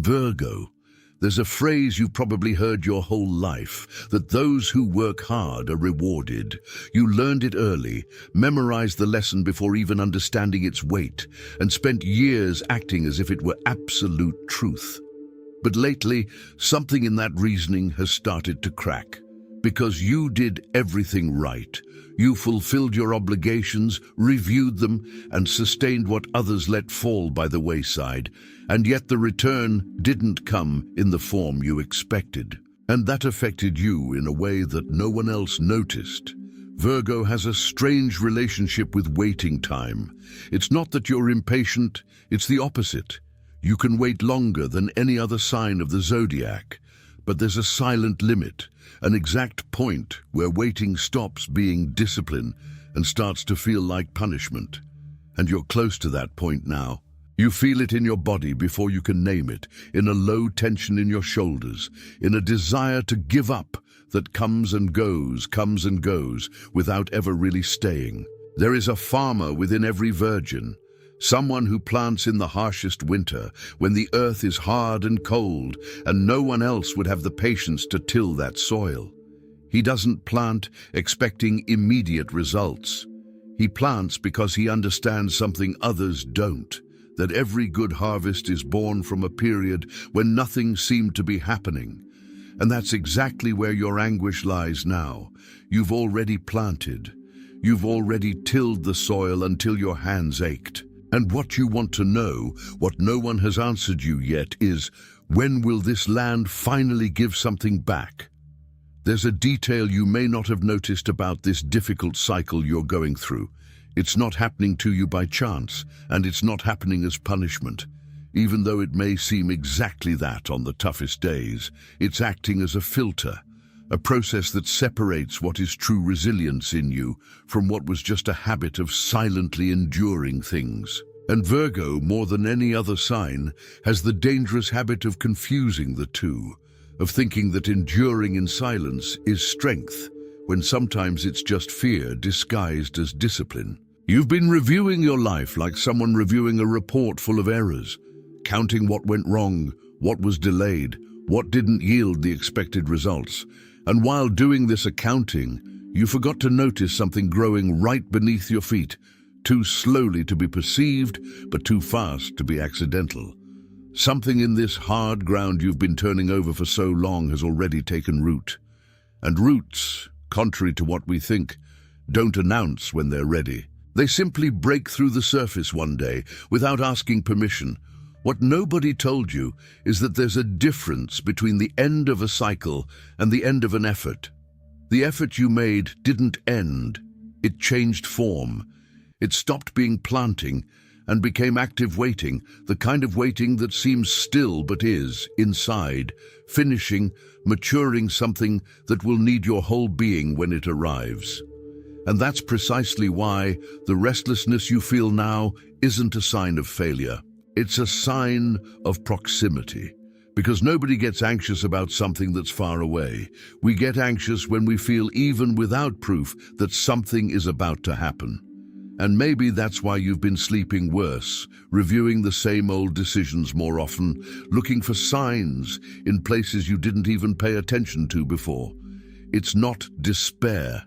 Virgo, there's a phrase you've probably heard your whole life, that those who work hard are rewarded. You learned it early, memorized the lesson before even understanding its weight, and spent years acting as if it were absolute truth. But lately, something in that reasoning has started to crack. Because you did everything right. You fulfilled your obligations, reviewed them, and sustained what others let fall by the wayside. And yet the return didn't come in the form you expected. And that affected you in a way that no one else noticed. Virgo has a strange relationship with waiting time. It's not that you're impatient, it's the opposite. You can wait longer than any other sign of the zodiac. But there's a silent limit, an exact point where waiting stops being discipline and starts to feel like punishment. And you're close to that point now. You feel it in your body before you can name it, in a low tension in your shoulders, in a desire to give up that comes and goes, without ever really staying. There is a farmer within every virgin, someone who plants in the harshest winter, when the earth is hard and cold, and no one else would have the patience to till that soil. He doesn't plant expecting immediate results. He plants because he understands something others don't, that every good harvest is born from a period when nothing seemed to be happening. And that's exactly where your anguish lies now. You've already planted. You've already tilled the soil until your hands ached. And what you want to know, what no one has answered you yet, is when will this land finally give something back? There's a detail you may not have noticed about this difficult cycle you're going through. It's not happening to you by chance, and it's not happening as punishment. Even though it may seem exactly that on the toughest days, it's acting as a filter, a process that separates what is true resilience in you from what was just a habit of silently enduring things. And Virgo, more than any other sign, has the dangerous habit of confusing the two, of thinking that enduring in silence is strength, when sometimes it's just fear disguised as discipline. You've been reviewing your life like someone reviewing a report full of errors, counting what went wrong, what was delayed, what didn't yield the expected results. And while doing this accounting, you forgot to notice something growing right beneath your feet, too slowly to be perceived, but too fast to be accidental. Something in this hard ground you've been turning over for so long has already taken root. And roots, contrary to what we think, don't announce when they're ready. They simply break through the surface one day without asking permission. What nobody told you is that there's a difference between the end of a cycle and the end of an effort. The effort you made didn't end. It changed form. It stopped being planting and became active waiting, the kind of waiting that seems still but is, inside, finishing, maturing something that will need your whole being when it arrives. And that's precisely why the restlessness you feel now isn't a sign of failure. It's a sign of proximity. Because nobody gets anxious about something that's far away. We get anxious when we feel, even without proof, that something is about to happen. And maybe that's why you've been sleeping worse, reviewing the same old decisions more often, looking for signs in places you didn't even pay attention to before. It's not despair.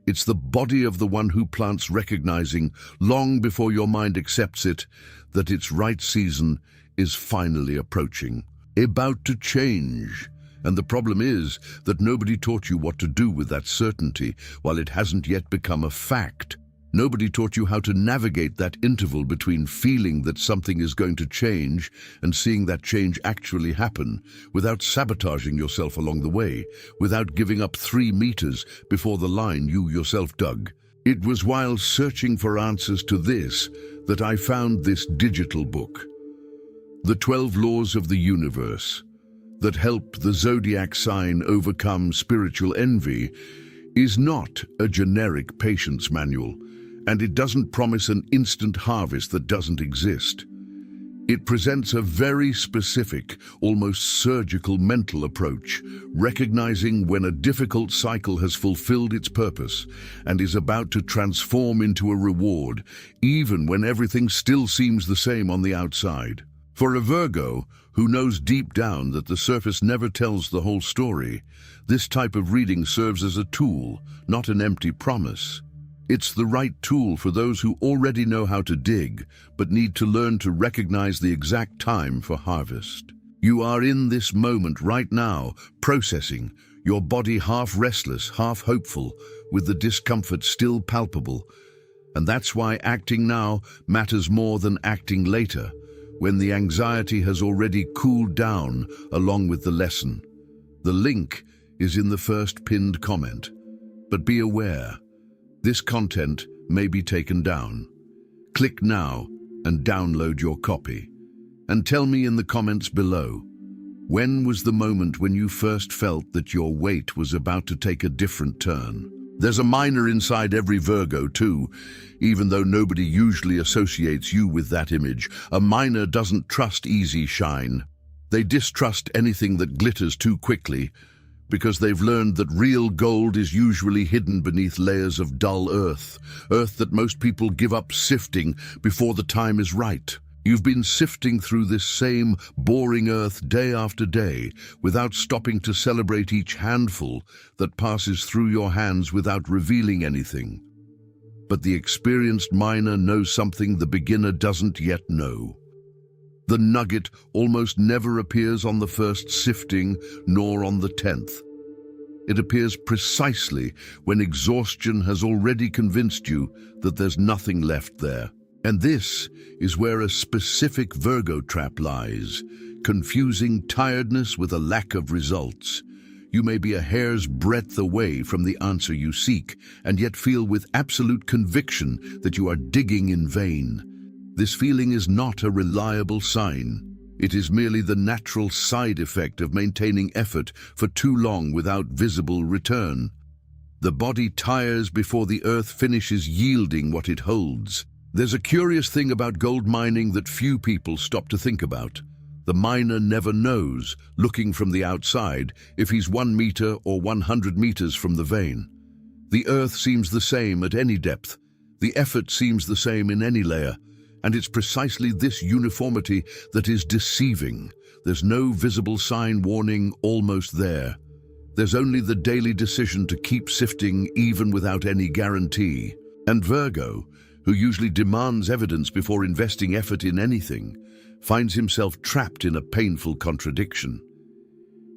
It's the body of the one who plants recognizing, long before your mind accepts it, that its right season is finally approaching, about to change. And the problem is that nobody taught you what to do with that certainty while it hasn't yet become a fact. Nobody taught you how to navigate that interval between feeling that something is going to change and seeing that change actually happen, without sabotaging yourself along the way, without giving up 3 meters before the line you yourself dug. It was while searching for answers to this that I found this digital book, The 12 Laws of the Universe, that help the zodiac sign overcome spiritual envy. Is not a generic patience manual, and it doesn't promise an instant harvest that doesn't exist. It presents a very specific, almost surgical mental approach, recognizing when a difficult cycle has fulfilled its purpose and is about to transform into a reward, even when everything still seems the same on the outside. For a Virgo, who knows deep down that the surface never tells the whole story. This type of reading serves as a tool, not an empty promise. It's the right tool for those who already know how to dig, but need to learn to recognize the exact time for harvest. You are in this moment right now, processing, your body half restless, half hopeful, with the discomfort still palpable. And that's why acting now matters more than acting later, when the anxiety has already cooled down along with the lesson. The link is in the first pinned comment. But be aware, this content may be taken down. Click now and download your copy. And tell me in the comments below, when was the moment when you first felt that your weight was about to take a different turn? There's a minor inside every Virgo too, even though nobody usually associates you with that image. A minor doesn't trust easy shine. They distrust anything that glitters too quickly, because they've learned that real gold is usually hidden beneath layers of dull earth that most people give up sifting before the time is right. You've been sifting through this same boring earth day after day without stopping to celebrate each handful that passes through your hands without revealing anything. But the experienced miner knows something the beginner doesn't yet know. The nugget almost never appears on the first sifting, nor on the 10th. It appears precisely when exhaustion has already convinced you that there's nothing left there. And this is where a specific Virgo trap lies, confusing tiredness with a lack of results. You may be a hair's breadth away from the answer you seek, and yet feel with absolute conviction that you are digging in vain. This feeling is not a reliable sign. It is merely the natural side effect of maintaining effort for too long without visible return. The body tires before the earth finishes yielding what it holds. There's a curious thing about gold mining that few people stop to think about. The miner never knows, looking from the outside, if he's 1 meter or 100 meters from the vein. The earth seems the same at any depth. The effort seems the same in any layer. And it's precisely this uniformity that is deceiving. There's no visible sign warning almost there. There's only the daily decision to keep sifting even without any guarantee. And Virgo, who usually demands evidence before investing effort in anything, finds himself trapped in a painful contradiction.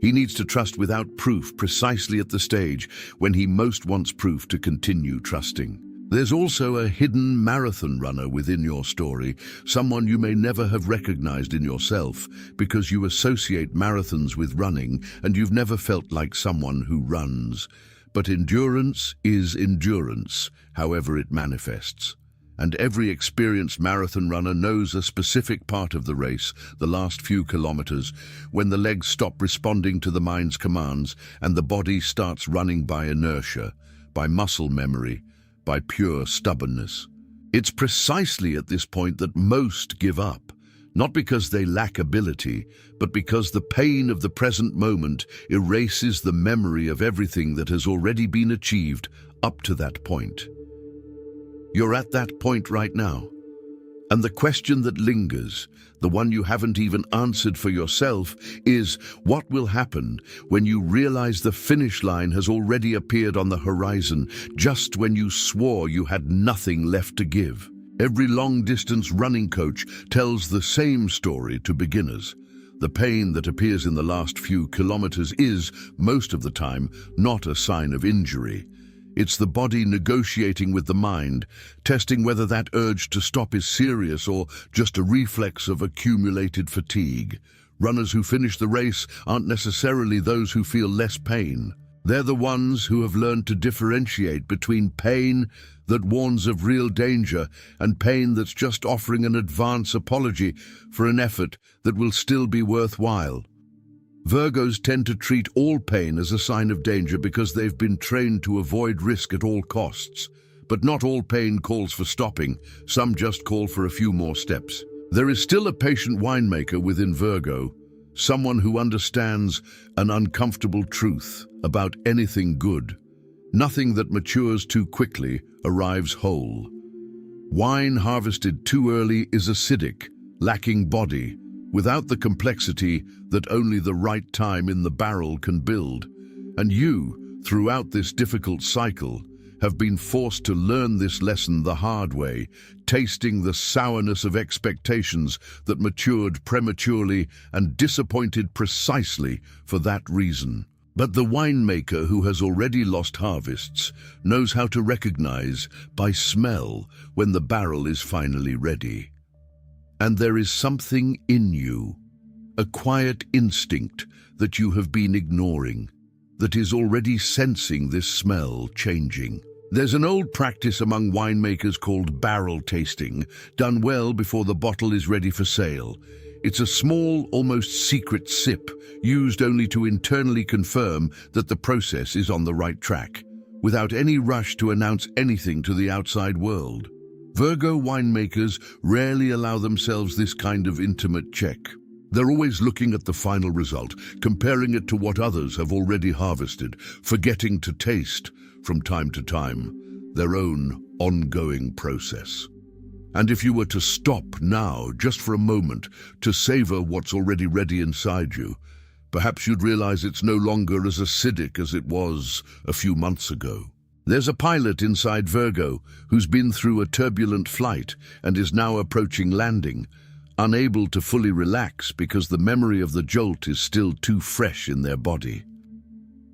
He needs to trust without proof precisely at the stage when he most wants proof to continue trusting. There's also a hidden marathon runner within your story, someone you may never have recognized in yourself because you associate marathons with running and you've never felt like someone who runs. But endurance is endurance, however it manifests. And every experienced marathon runner knows a specific part of the race, the last few kilometers, when the legs stop responding to the mind's commands and the body starts running by inertia, by muscle memory, by pure stubbornness. It's precisely at this point that most give up, not because they lack ability, but because the pain of the present moment erases the memory of everything that has already been achieved up to that point. You're at that point right now. And the question that lingers, the one you haven't even answered for yourself, is what will happen when you realize the finish line has already appeared on the horizon, just when you swore you had nothing left to give? Every long-distance running coach tells the same story to beginners. The pain that appears in the last few kilometers is, most of the time, not a sign of injury. It's the body negotiating with the mind, testing whether that urge to stop is serious or just a reflex of accumulated fatigue. Runners who finish the race aren't necessarily those who feel less pain. They're the ones who have learned to differentiate between pain that warns of real danger and pain that's just offering an advance apology for an effort that will still be worthwhile. Virgos tend to treat all pain as a sign of danger because they've been trained to avoid risk at all costs. But not all pain calls for stopping. Some just call for a few more steps. There is still a patient winemaker within Virgo, someone who understands an uncomfortable truth about anything good. Nothing that matures too quickly arrives whole. Wine harvested too early is acidic, lacking body, without the complexity that only the right time in the barrel can build. And you, throughout this difficult cycle, have been forced to learn this lesson the hard way, tasting the sourness of expectations that matured prematurely and disappointed precisely for that reason. But the winemaker who has already lost harvests knows how to recognize by smell when the barrel is finally ready. And there is something in you, a quiet instinct that you have been ignoring, that is already sensing this smell changing. There's an old practice among winemakers called barrel tasting, done well before the bottle is ready for sale. It's a small, almost secret sip, used only to internally confirm that the process is on the right track, without any rush to announce anything to the outside world. Virgo winemakers rarely allow themselves this kind of intimate check. They're always looking at the final result, comparing it to what others have already harvested, forgetting to taste, from time to time, their own ongoing process. And if you were to stop now, just for a moment, to savor what's already ready inside you, perhaps you'd realize it's no longer as acidic as it was a few months ago. There's a pilot inside Virgo who's been through a turbulent flight and is now approaching landing, unable to fully relax because the memory of the jolt is still too fresh in their body.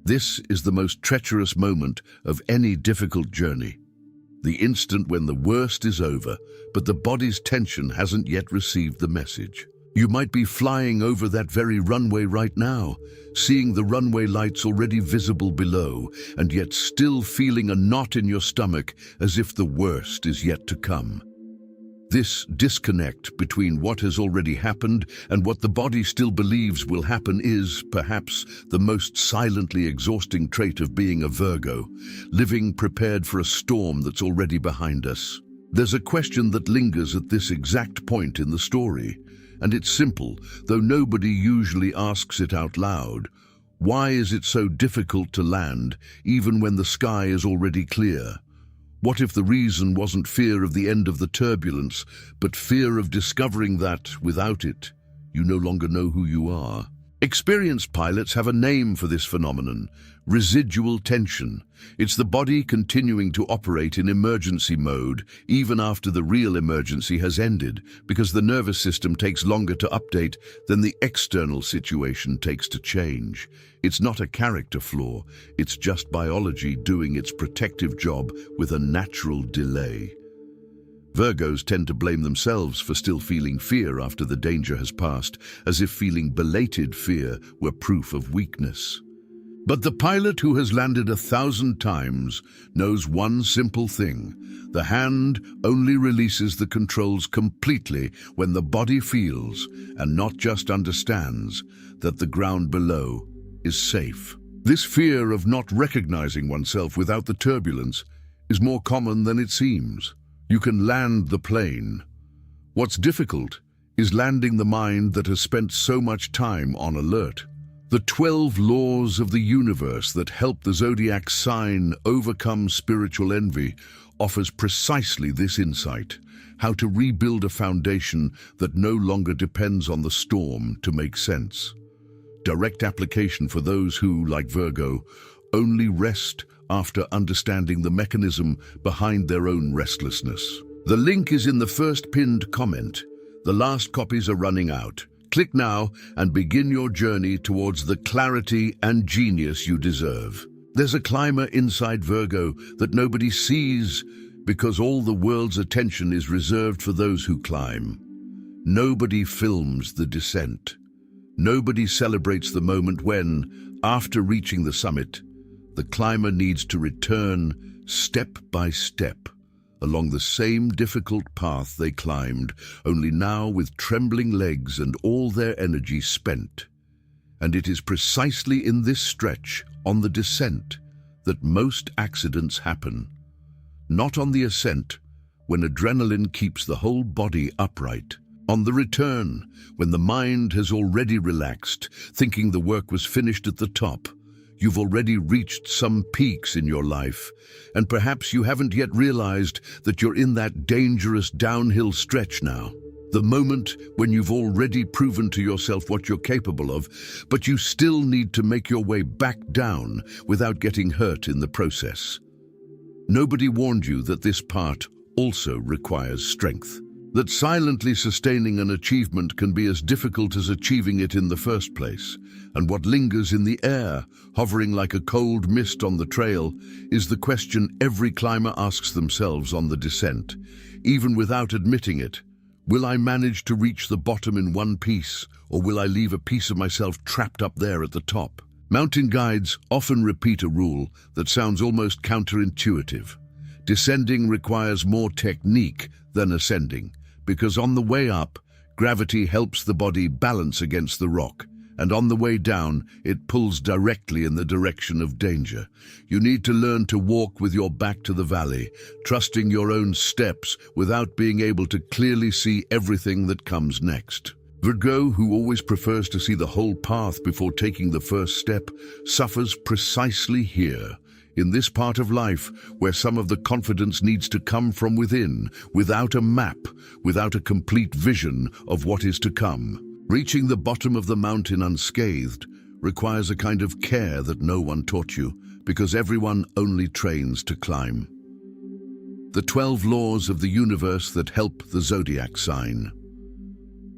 This is the most treacherous moment of any difficult journey. The instant when the worst is over, but the body's tension hasn't yet received the message. You might be flying over that very runway right now, seeing the runway lights already visible below, and yet still feeling a knot in your stomach as if the worst is yet to come. This disconnect between what has already happened and what the body still believes will happen is, perhaps, the most silently exhausting trait of being a Virgo, living prepared for a storm that's already behind us. There's a question that lingers at this exact point in the story, and it's simple, though nobody usually asks it out loud. Why is it so difficult to land, even when the sky is already clear? What if the reason wasn't fear of the end of the turbulence, but fear of discovering that, without it, you no longer know who you are? Experienced pilots have a name for this phenomenon: residual tension. It's the body continuing to operate in emergency mode even after the real emergency has ended, because the nervous system takes longer to update than the external situation takes to change. It's not a character flaw, it's just biology doing its protective job with a natural delay. Virgos tend to blame themselves for still feeling fear after the danger has passed, as if feeling belated fear were proof of weakness. But the pilot who has landed 1,000 times knows one simple thing: the hand only releases the controls completely when the body feels, and not just understands, that the ground below is safe. This fear of not recognizing oneself without the turbulence is more common than it seems. You can land the plane. What's difficult is landing the mind that has spent so much time on alert. The 12 laws of the universe that help the zodiac sign overcome spiritual envy offers precisely this insight: how to rebuild a foundation that no longer depends on the storm to make sense. Direct application for those who, like Virgo, only rest after understanding the mechanism behind their own restlessness. The link is in the first pinned comment. The last copies are running out. Click now and begin your journey towards the clarity and genius you deserve. There's a climber inside Virgo that nobody sees because all the world's attention is reserved for those who climb. Nobody films the descent. Nobody celebrates the moment when, after reaching the summit, the climber needs to return step by step along the same difficult path they climbed, only now with trembling legs and all their energy spent. And it is precisely in this stretch, on the descent, that most accidents happen. Not on the ascent, when adrenaline keeps the whole body upright. On the return, when the mind has already relaxed, thinking the work was finished at the top. You've already reached some peaks in your life, and perhaps you haven't yet realized that you're in that dangerous downhill stretch now. The moment when you've already proven to yourself what you're capable of, but you still need to make your way back down without getting hurt in the process. Nobody warned you that this part also requires strength. That silently sustaining an achievement can be as difficult as achieving it in the first place, and what lingers in the air, hovering like a cold mist on the trail, is the question every climber asks themselves on the descent, even without admitting it. Will I manage to reach the bottom in one piece, or will I leave a piece of myself trapped up there at the top? Mountain guides often repeat a rule that sounds almost counterintuitive. Descending requires more technique than ascending, because on the way up, gravity helps the body balance against the rock, and on the way down, it pulls directly in the direction of danger. You need to learn to walk with your back to the valley, trusting your own steps without being able to clearly see everything that comes next. Virgo, who always prefers to see the whole path before taking the first step, suffers precisely here, in this part of life where some of the confidence needs to come from within, without a map, without a complete vision of what is to come. Reaching the bottom of the mountain unscathed requires a kind of care that no one taught you, because everyone only trains to climb. The 12 laws of the universe that help the zodiac sign.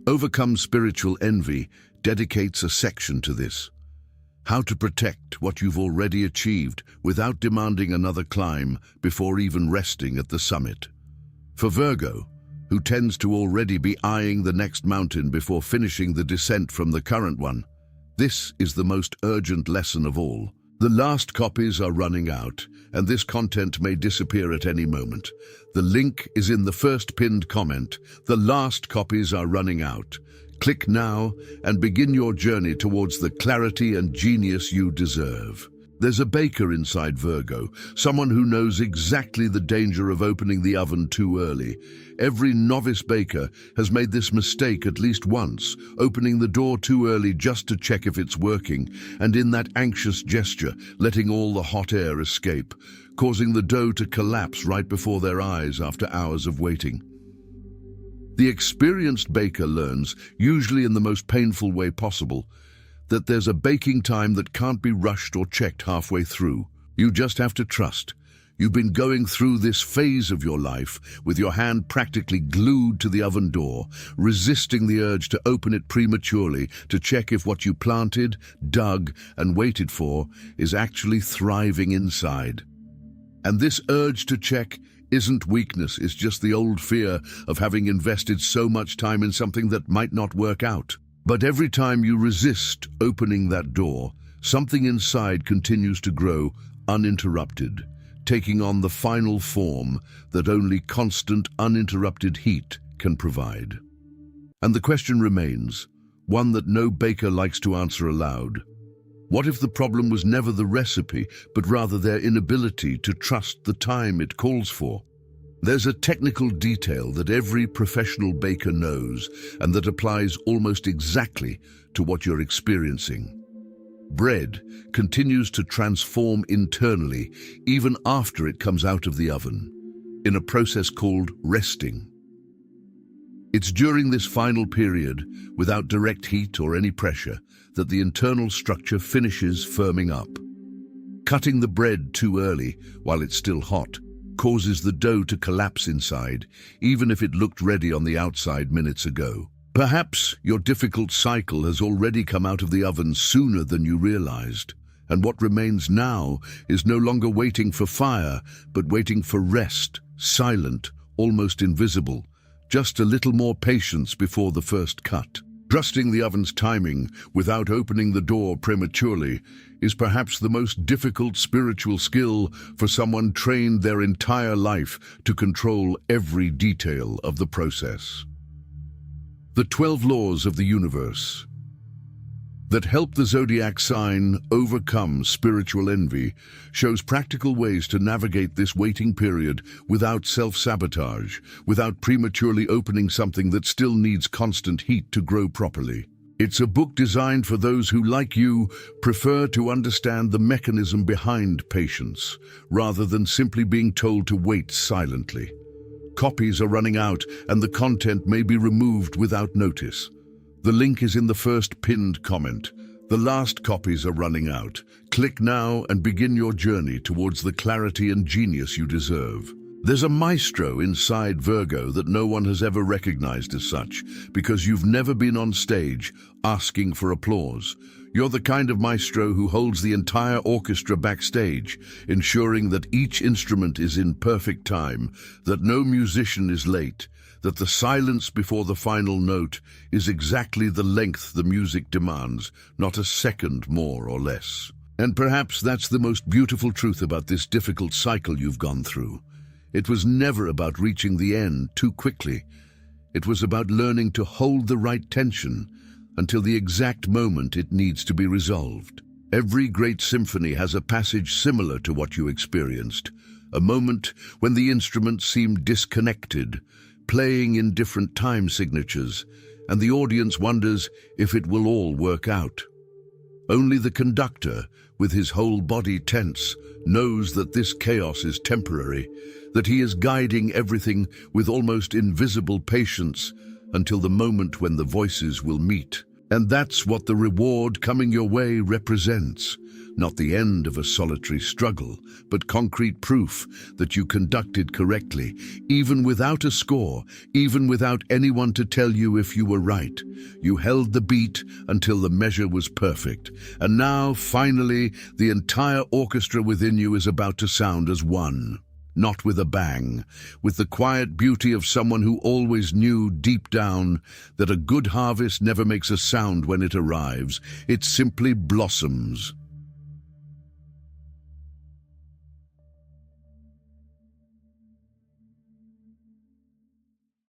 Overcome Spiritual Envy dedicates a section to this. How to protect what you've already achieved without demanding another climb before even resting at the summit. For Virgo, who tends to already be eyeing the next mountain before finishing the descent from the current one, this is the most urgent lesson of all. The last copies are running out, and this content may disappear at any moment. The link is in the first pinned comment. The last copies are running out. Click now and begin your journey towards the clarity and genius you deserve. There's a baker inside Virgo, someone who knows exactly the danger of opening the oven too early. Every novice baker has made this mistake at least once, opening the door too early just to check if it's working, and in that anxious gesture, letting all the hot air escape, causing the dough to collapse right before their eyes after hours of waiting. The experienced baker learns, usually in the most painful way possible, that there's a baking time that can't be rushed or checked halfway through. You just have to trust. You've been going through this phase of your life with your hand practically glued to the oven door, resisting the urge to open it prematurely to check if what you planted, dug, and waited for is actually thriving inside. And this urge to check isn't weakness, it's just the old fear of having invested so much time in something that might not work out. But every time you resist opening that door, something inside continues to grow uninterrupted, taking on the final form that only constant, uninterrupted heat can provide. And the question remains, one that no baker likes to answer aloud. What if the problem was never the recipe, but rather their inability to trust the time it calls for? There's a technical detail that every professional baker knows and that applies almost exactly to what you're experiencing. Bread continues to transform internally even after it comes out of the oven, in a process called resting. It's during this final period, without direct heat or any pressure, that the internal structure finishes firming up. Cutting the bread too early while it's still hot causes the dough to collapse inside, even if it looked ready on the outside minutes ago. Perhaps your difficult cycle has already come out of the oven sooner than you realized, and what remains now is no longer waiting for fire, but waiting for rest, silent, almost invisible, just a little more patience before the first cut. Trusting the oven's timing without opening the door prematurely is perhaps the most difficult spiritual skill for someone trained their entire life to control every detail of the process. The 12 laws of the universe that help the zodiac sign overcome spiritual envy shows practical ways to navigate this waiting period without self-sabotage, without prematurely opening something that still needs constant heat to grow properly. It's a book designed for those who, like you, prefer to understand the mechanism behind patience, rather than simply being told to wait silently. copies are running out and the content may be removed without notice. The link is in the first pinned comment. The last copies are running out. Click now and begin your journey towards the clarity and genius you deserve. There's a maestro inside Virgo that no one has ever recognized as such, because you've never been on stage asking for applause. You're the kind of maestro who holds the entire orchestra backstage, ensuring that each instrument is in perfect time, that no musician is late, that the silence before the final note is exactly the length the music demands, not a second more or less. And perhaps that's the most beautiful truth about this difficult cycle you've gone through. It was never about reaching the end too quickly. It was about learning to hold the right tension until the exact moment it needs to be resolved. Every great symphony has a passage similar to what you experienced, a moment when the instruments seem disconnected, playing in different time signatures, and the audience wonders if it will all work out. Only the conductor, with his whole body tense, knows that this chaos is temporary, that he is guiding everything with almost invisible patience until the moment when the voices will meet. And that's what the reward coming your way represents. Not the end of a solitary struggle, but concrete proof that you conducted correctly, even without a score, even without anyone to tell you if you were right. You held the beat until the measure was perfect. And now, finally, the entire orchestra within you is about to sound as one. Not with a bang, with the quiet beauty of someone who always knew deep down that a good harvest never makes a sound when it arrives. It simply blossoms.